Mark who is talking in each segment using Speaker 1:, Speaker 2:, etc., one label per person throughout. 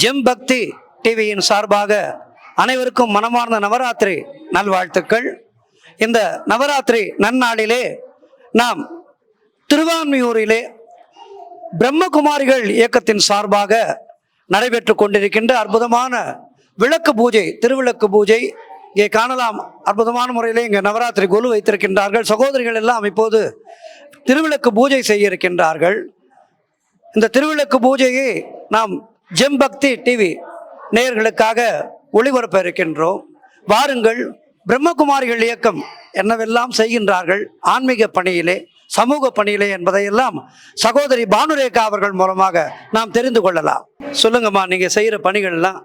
Speaker 1: GeM பக்தி டிவியின் சார்பாக அனைவருக்கும் மனமார்ந்த நவராத்திரி நல்வாழ்த்துக்கள். இந்த நவராத்திரி நன்னாளிலே நாம் திருவான்மியூரிலே பிரம்மகுமாரிகள் இயக்கத்தின் சார்பாக நடைபெற்று கொண்டிருக்கின்ற அற்புதமான விளக்கு பூஜை, திருவிளக்கு பூஜை இங்கே காணலாம். அற்புதமான முறையிலே இங்கே நவராத்திரி கொலு வைத்திருக்கின்றார்கள். சகோதரிகள் எல்லாம் இப்போது திருவிளக்கு பூஜை செய்ய இருக்கின்றார்கள். இந்த திருவிளக்கு பூஜையை நாம் ஜெம் பக்தி டிவி நேயர்களுக்காக ஒளிபரப்ப இருக்கின்றோம். வாருங்கள். பிரம்மகுமாரிகள் இயக்கம் என்னவெல்லாம் செய்கின்றார்கள் ஆன்மீக பணியிலே, சமூக பணியிலே என்பதையெல்லாம் சகோதரி பானுரேகா அவர்கள் மூலமாக நாம் தெரிந்து கொள்ளலாம். சொல்லுங்கம்மா, நீங்கள் செய்கிற பணிகள்லாம்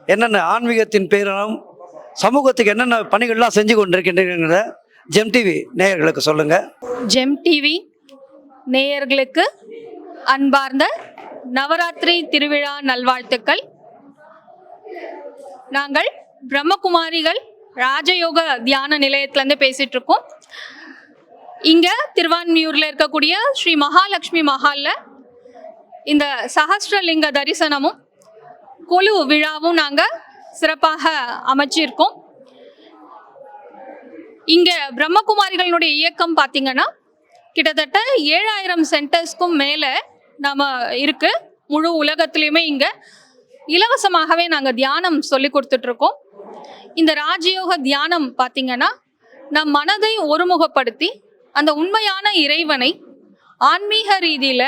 Speaker 1: என்னென்ன, ஆன்மீகத்தின் பேரும் சமூகத்துக்கு என்னென்ன பணிகள்லாம் செஞ்சு கொண்டிருக்கின்றீங்கிற ஜெம் டிவி நேயர்களுக்கு சொல்லுங்க.
Speaker 2: ஜெம் டிவி நேயர்களுக்கு அன்பார்ந்த நவராத்திரி திருவிழா நல்வாழ்த்துக்கள். நாங்கள் பிரம்மகுமாரிகள் ராஜயோக தியான நிலையத்திலேருந்து பேசிட்டு இருக்கோம். இங்கே திருவான்மியூரில் இருக்கக்கூடிய ஸ்ரீ மகாலட்சுமி மஹாலில் இந்த சஹஸ்ரலிங்க தரிசனமும் கொலு விழாவும் நாங்கள் சிறப்பாக அமைச்சிருக்கோம். இங்கே பிரம்மகுமாரிகளுடைய இயக்கம் பார்த்திங்கன்னா கிட்டத்தட்ட 7000 சென்டர்ஸ்க்கும் மேலே நம்ம இருக்குது. முழு உலகத்துலேயுமே இங்கே இலவசமாகவே நாங்கள் தியானம் சொல்லி கொடுத்துட்ருக்கோம். இந்த ராஜயோக தியானம் பார்த்திங்கன்னா நம் மனதை ஒருமுகப்படுத்தி அந்த உண்மையான இறைவனை ஆன்மீக ரீதியில்,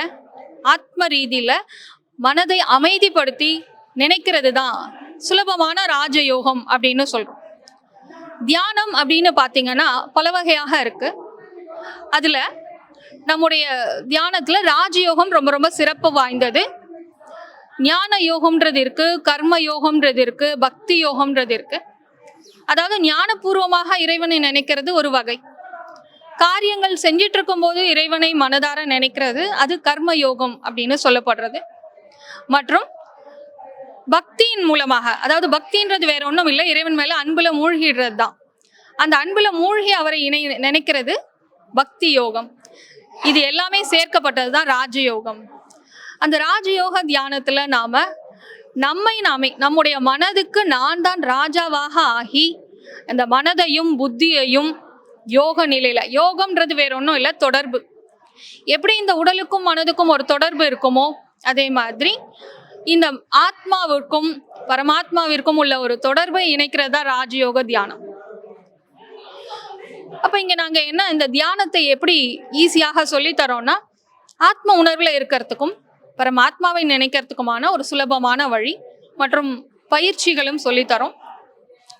Speaker 2: ஆத்ம ரீதியில் மனதை அமைதிப்படுத்தி நினைக்கிறது தான் சுலபமான ராஜயோகம் அப்படின்னு சொல்கிறோம். தியானம் அப்படின்னு பார்த்திங்கன்னா பல வகையாக இருக்குது. அதில் நம்முடைய தியானத்தில் ராஜயோகம் ரொம்ப ரொம்ப சிறப்பு வாய்ந்தது. ஞான யோகம்ன்றது இருக்குது, கர்ம யோகம்ன்றது இருக்குது, பக்தி யோகம்ன்றது இருக்குது. அதாவது ஞானபூர்வமாக இறைவனை நினைக்கிறது ஒரு வகை. காரியங்கள் செஞ்சிட்டு இருக்கும்போது இறைவனை மனதார நினைக்கிறது அது கர்ம யோகம் அப்படின்னு சொல்லப்படுறது. மற்றும் பக்தியின் மூலமாக, அதாவது பக்தின்றது வேற ஒன்றும் இல்லை, இறைவன் மேலே அன்புல மூழ்கிடுறது தான். அந்த அன்புல மூழ்கி அவரை நினைக்கிறது பக்தி யோகம். இது எல்லாமே சேர்க்கப்பட்டது தான் ராஜயோகம். அந்த ராஜயோக தியானத்தில் நாமே நம்முடைய மனதுக்கு நான் தான் ராஜாவாக ஆகி அந்த மனதையும் புத்தியையும் யோக நிலையில், யோகம்ன்றது வேற ஒன்றும் இல்லை, தொடர்பு. எப்படி இந்த உடலுக்கும் மனதுக்கும் ஒரு தொடர்பு இருக்குமோ அதே மாதிரி இந்த ஆத்மாவிற்கும் பரமாத்மாவிற்கும் உள்ள ஒரு தொடர்பை இணைக்கிறது தான் ராஜயோக தியானம். அப்போ இங்கே நாங்கள் என்ன இந்த தியானத்தை எப்படி ஈஸியாக சொல்லித்தரோன்னா, ஆத்ம உணர்வில் இருக்கிறதுக்கும் பரமாத்மாவை நினைக்கிறதுக்குமான ஒரு சுலபமான வழி மற்றும் பயிற்சிகளும் சொல்லித்தரோம்.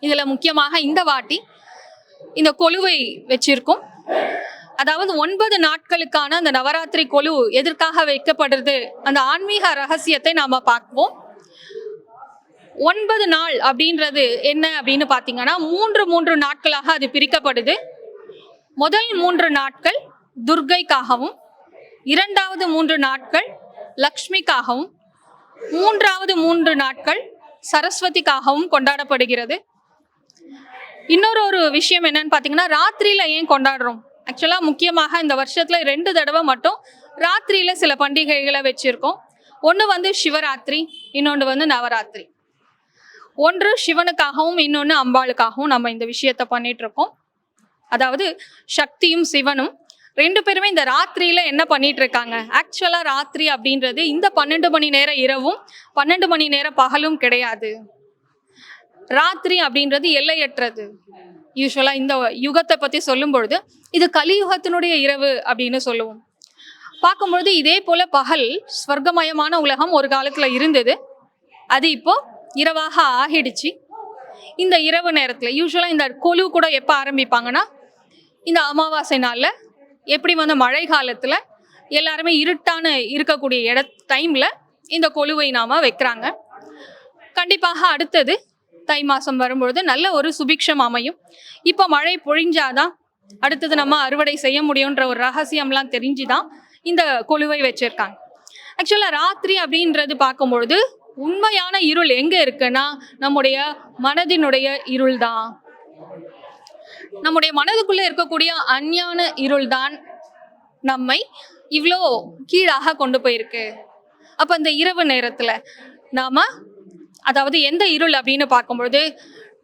Speaker 2: இதில் முக்கியமாக இந்த வாட்டி இந்த கொலுவை வச்சிருக்கோம். அதாவது 9 நாட்களுக்கான அந்த நவராத்திரி கொலு எதற்காக வைக்கப்படுறது, அந்த ஆன்மீக ரகசியத்தை நாம் பார்ப்போம். 9 நாள் அப்படின்றது என்ன அப்படின்னு பார்த்தீங்கன்னா 3 நாட்களாக அது பிரிக்கப்படுது. முதல் 3 நாட்கள் துர்க்கைக்காகவும், இரண்டாவது 3 நாட்கள் லக்ஷ்மிக்காகவும், மூன்றாவது 3 நாட்கள் சரஸ்வதிக்காகவும் கொண்டாடப்படுகிறது. இன்னொரு விஷயம் என்னன்னு பார்த்தீங்கன்னா, ராத்திரியில் ஏன் கொண்டாடுறோம்? ஆக்சுவலாக முக்கியமாக இந்த வருஷத்தில் 2 தடவை மட்டும் ராத்திரியில் சில பண்டிகைகளை வச்சுருக்கோம். ஒன்று சிவராத்திரி, இன்னொன்று நவராத்திரி. ஒன்று சிவனுக்காகவும் இன்னொன்று அம்பாளுக்காகவும் நம்ம இந்த விஷயத்தை பண்ணிகிட்ருக்கோம். அதாவது சக்தியும் சிவனும் 2 பேருமே இந்த ராத்திரியில் என்ன பண்ணிட்டு இருக்காங்க? ஆக்சுவலாக ராத்திரி அப்படின்றது இந்த 12 மணி நேர இரவும் 12 மணி நேர பகலும் கிடையாது. ராத்திரி அப்படின்றது எல்லையற்றது. யூஸ்வலாக இந்த யுகத்தை பற்றி சொல்லும் பொழுது இது கலியுகத்தினுடைய இரவு அப்படின்னு சொல்லுவோம். பார்க்கும்பொழுது இதே போல் பகல் ஸ்வர்க்கமயமான உலகம் ஒரு காலத்தில் இருந்தது. அது இப்போ இரவாக ஆகிடுச்சு. இந்த இரவு நேரத்தில் யூஸ்வலாக இந்த கொலு கூட எப்போ ஆரம்பிப்பாங்கன்னா, இந்த அமாவாசை நாளில், எப்படி மழை காலத்தில் எல்லாருமே இருட்டான இருக்கக்கூடிய டைமில் இந்த கொலுவை நாம் வைக்கிறாங்க. கண்டிப்பாக அடுத்தது தை மாதம் வரும்பொழுது நல்ல ஒரு சுபிக்ஷம் அமையும். இப்போ மழை பொழிஞ்சாதான் அடுத்தது நம்ம அறுவடை செய்ய முடியுன்ற ஒரு ரகசியம்லாம் தெரிஞ்சுதான் இந்த கொலுவை வச்சுருக்காங்க. ஆக்சுவலாக ராத்திரி அப்படின்றது பார்க்கும்பொழுது உண்மையான இருள் எங்கே இருக்குன்னா நம்முடைய மனதினுடைய இருள் தான். நம்முடைய மனதுக்குள்ளே இருக்கக்கூடிய அஞ்ஞான இருள் தான் நம்மை இவ்வளோ கீழாக கொண்டு போயிருக்கு. அப்போ இந்த இரவு நேரத்தில் நாம் அதாவது எந்த இருள் அப்படின்னு பார்க்கும்பொழுது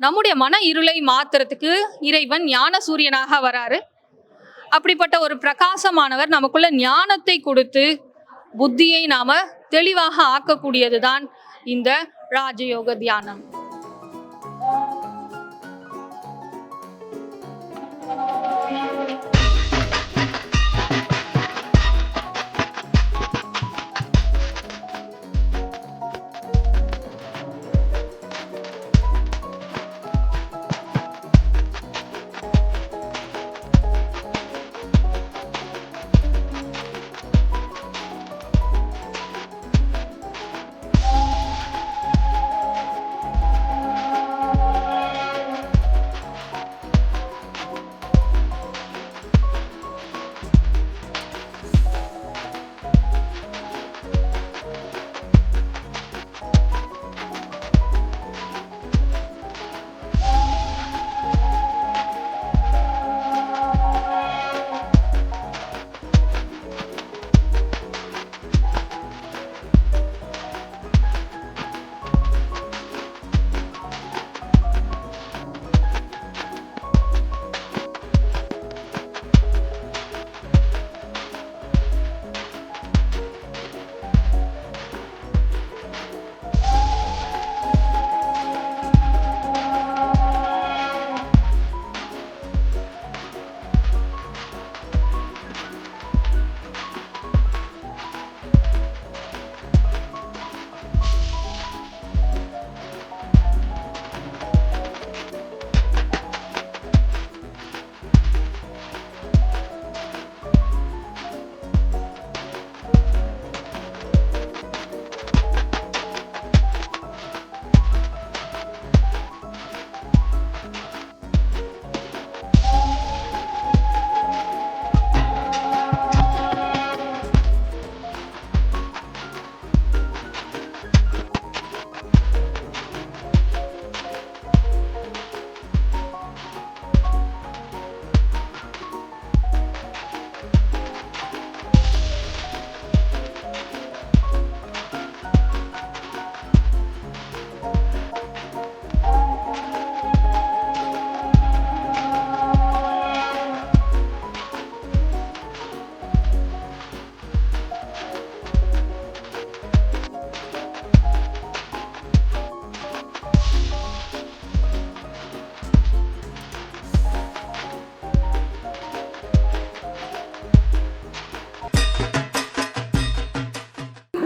Speaker 2: நம்முடைய மன இருளை மாத்துறதுக்கு இறைவன் ஞான சூரியனாக வராரு. அப்படிப்பட்ட ஒரு பிரகாசமானவர் நமக்குள்ள ஞானத்தை கொடுத்து புத்தியை நாம தெளிவாக ஆக்கக்கூடியதுதான் இந்த ராஜயோக தியானம்.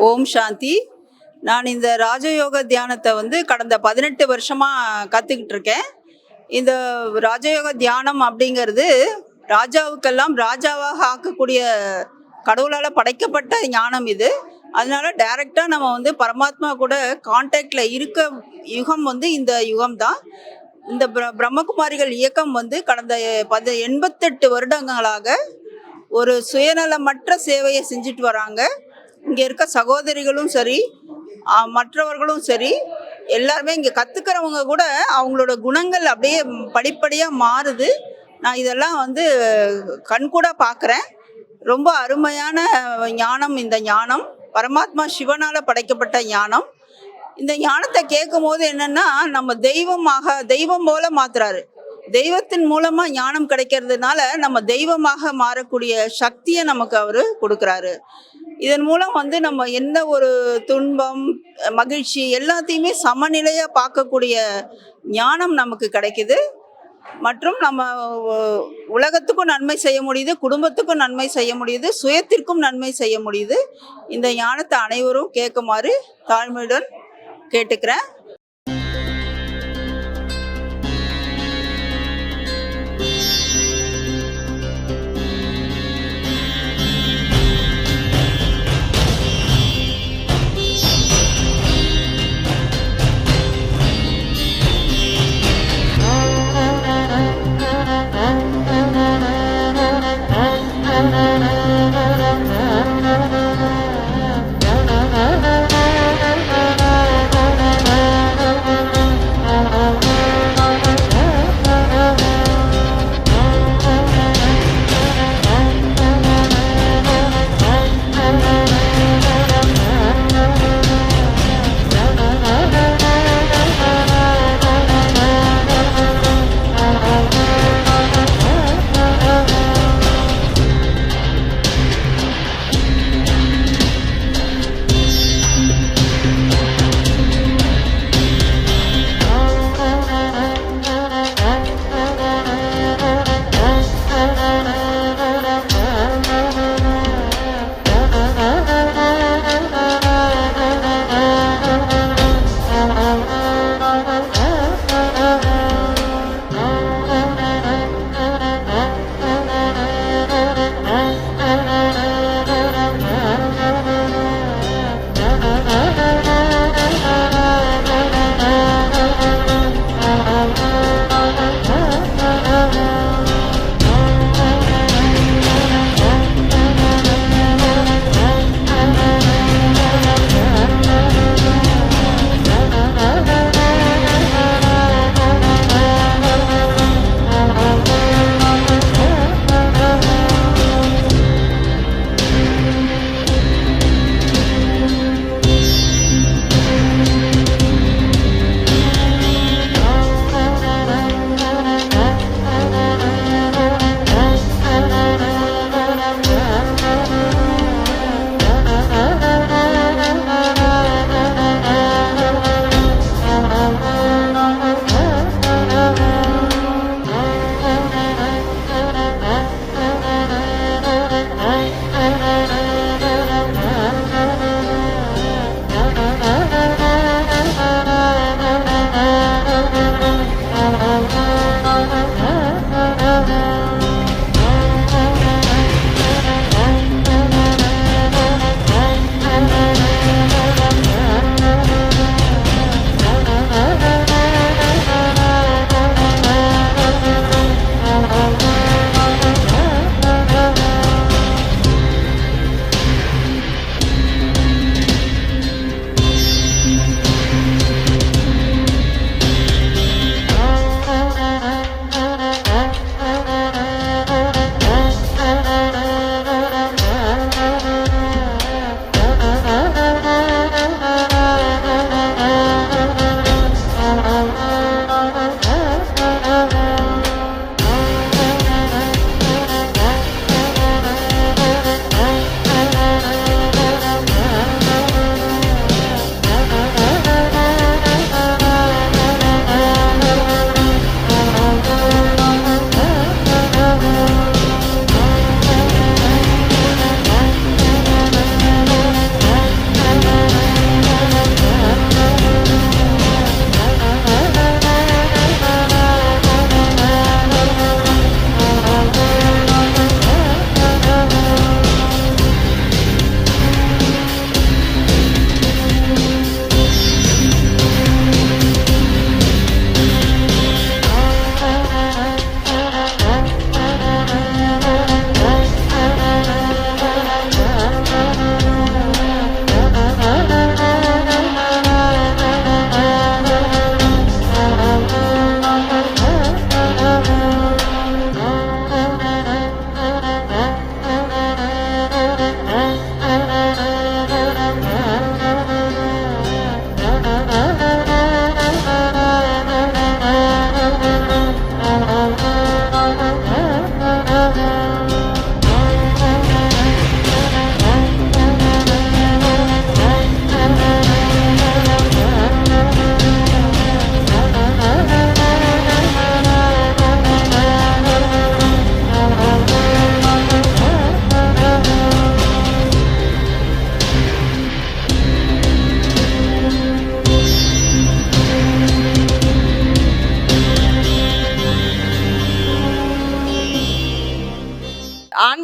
Speaker 3: ஓம் சாந்தி. நான் இந்த ராஜயோக தியானத்தை கடந்த 18 வருஷமாக கற்றுக்கிட்டு இருக்கேன். இந்த ராஜயோக தியானம் அப்படிங்கிறது ராஜாவுக்கெல்லாம் ராஜாவாக ஆக்கக்கூடிய கடவுளால் படைக்கப்பட்ட ஞானம் இது. அதனால டைரெக்டாக நம்ம பரமாத்மா கூட கான்டாக்டில் இருக்க யுகம் இந்த யுகம் தான். இந்த பிரம்மகுமாரிகள் இயக்கம் கடந்த 88 வருடங்களாக ஒரு சுயநலமற்ற சேவையை செஞ்சுட்டு வராங்க. இங்கே இருக்க சகோதரிகளும் சரி, மற்றவர்களும் சரி, எல்லாருமே இங்கே கற்றுக்கிறவங்க கூட அவங்களோட குணங்கள் அப்படியே படிப்படியாக மாறுது. நான் இதெல்லாம் கண்கூட பார்க்குறேன். ரொம்ப அருமையான ஞானம் இந்த ஞானம். பரமாத்மா சிவனால் படைக்கப்பட்ட ஞானம். இந்த ஞானத்தை கேட்கும் போது என்னென்னா, நம்ம தெய்வம் போல மாத்துறாரு. தெய்வத்தின் மூலமாக ஞானம் கிடைக்கிறதுனால நம்ம தெய்வமாக மாறக்கூடிய சக்தியை நமக்கு அவர் கொடுக்குறாரு. இதன் மூலம் நம்ம எந்த ஒரு துன்பம், மகிழ்ச்சி எல்லாத்தையுமே சமநிலையாக பார்க்கக்கூடிய ஞானம் நமக்கு கிடைக்குது. மற்றும் நம்ம உலகத்துக்கும் நன்மை செய்ய முடியுது, குடும்பத்துக்கும் நன்மை செய்ய முடியுது, சுயத்திற்கும் நன்மை செய்ய முடியுது. இந்த ஞானத்தை அனைவரும் கேட்குமாறு தாழ்மையுடன் கேட்டுக்கிறேன்.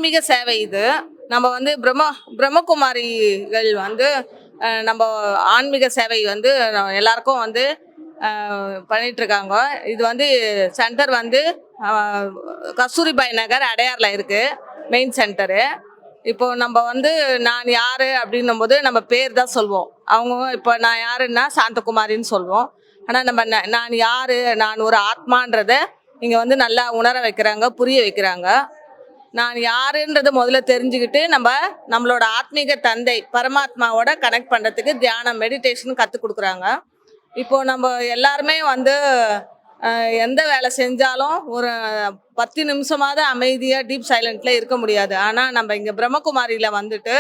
Speaker 4: ஆன்மீக சேவை இது. நம்ம வந்து பிரம்மகுமாரிகள் வந்து நம்ம ஆன்மீக சேவை வந்து எல்லாருக்கும் வந்து பண்ணிட்டு இருக்காங்க. இது வந்து சென்டர் வந்து கஸ்தூரிபாய் நகர் அடையாரில் இருக்கு மெயின் சென்டரு. இப்போ நம்ம வந்து நான் யாரு அப்படின்னும் போது நம்ம பேர் தான் சொல்வோம். அவங்க இப்போ நான் யாருன்னா சாந்தகுமாரின்னு சொல்வோம். ஆனால் நம்ம நான் யாரு, நான் ஒரு ஆத்மான்றத இங்கே வந்து நல்லா உணர வைக்கிறாங்க, புரிய வைக்கிறாங்க. நான் யாருன்றதை முதல்ல தெரிஞ்சுக்கிட்டு நம்மளோட ஆத்மீக தந்தை பரமாத்மாவோட கனெக்ட் பண்ணுறதுக்கு தியானம் மெடிடேஷன் கற்றுக் கொடுக்குறாங்க. இப்போது நம்ம எல்லாருமே வந்து எந்த வேலை செஞ்சாலும் ஒரு 10 நிமிஷமாவது அமைதியாக டீப் சைலண்ட்டில் இருக்க முடியாது. ஆனால் நம்ம இங்கே பிரம்மகுமாரியில் வந்துட்டு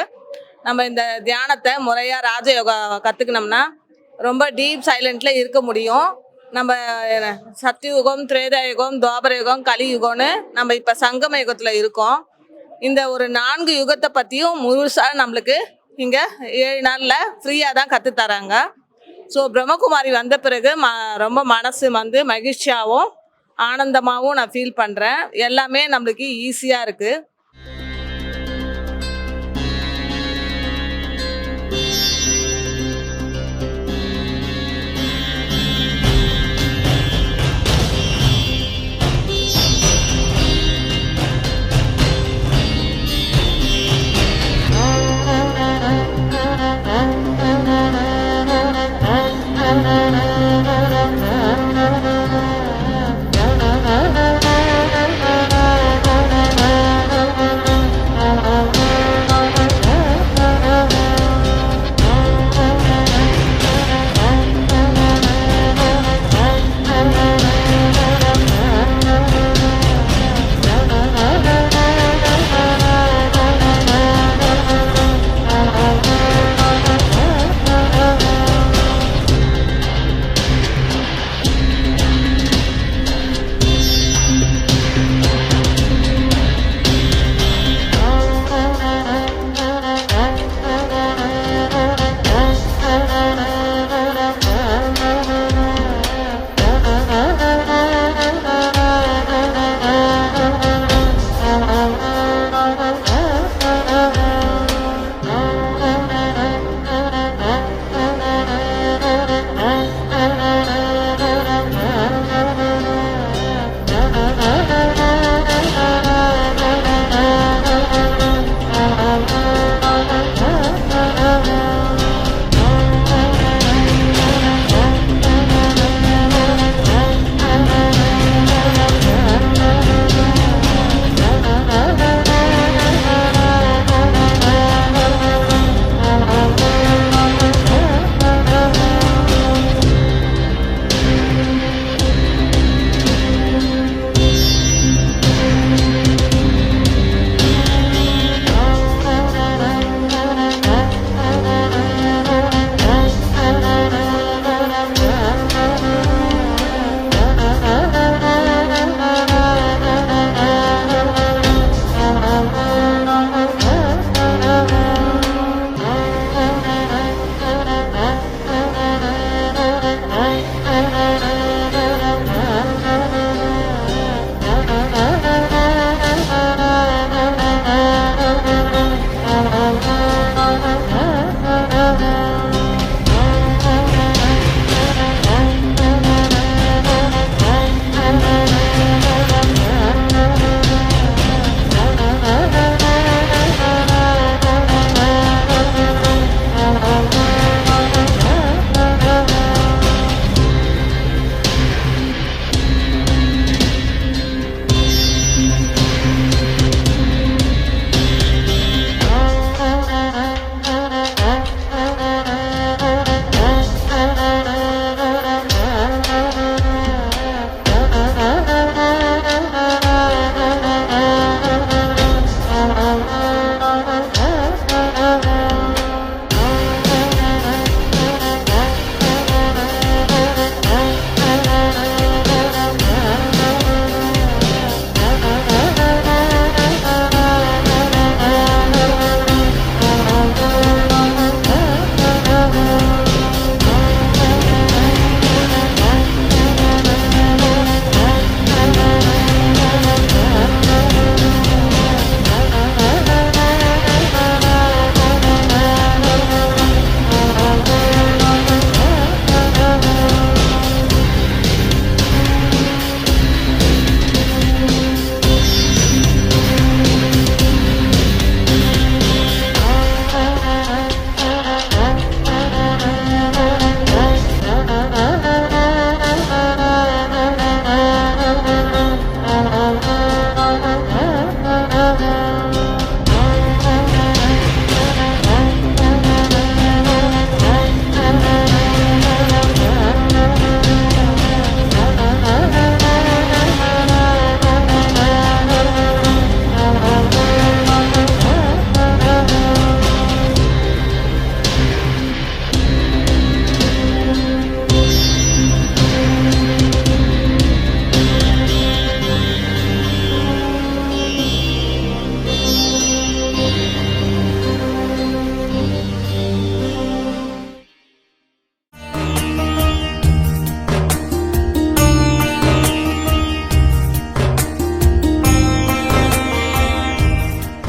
Speaker 4: நம்ம இந்த தியானத்தை முறையாக ராஜயோகா கற்றுக்கினோம்னா ரொம்ப டீப் சைலண்ட்டில் இருக்க முடியும். நம்ம சத்தியுகம், திரேதாயுகம், துவாபர யுகம், கலியுகம்னு நம்ம இப்போ சங்கம யுகத்தில் இருக்கோம். இந்த ஒரு 4 யுகத்தை பற்றியும் முழுசாக நம்மளுக்கு இங்கே 7 நாளில் ஃப்ரீயாக தான் கற்றுத்தராங்க. ஸோ பிரம்மகுமாரி வந்த பிறகு ரொம்ப மனசு வந்து மகிழ்ச்சியாகவும் ஆனந்தமாகவும் நான் ஃபீல் பண்ணுறேன். எல்லாமே நம்மளுக்கு ஈஸியாக இருக்குது.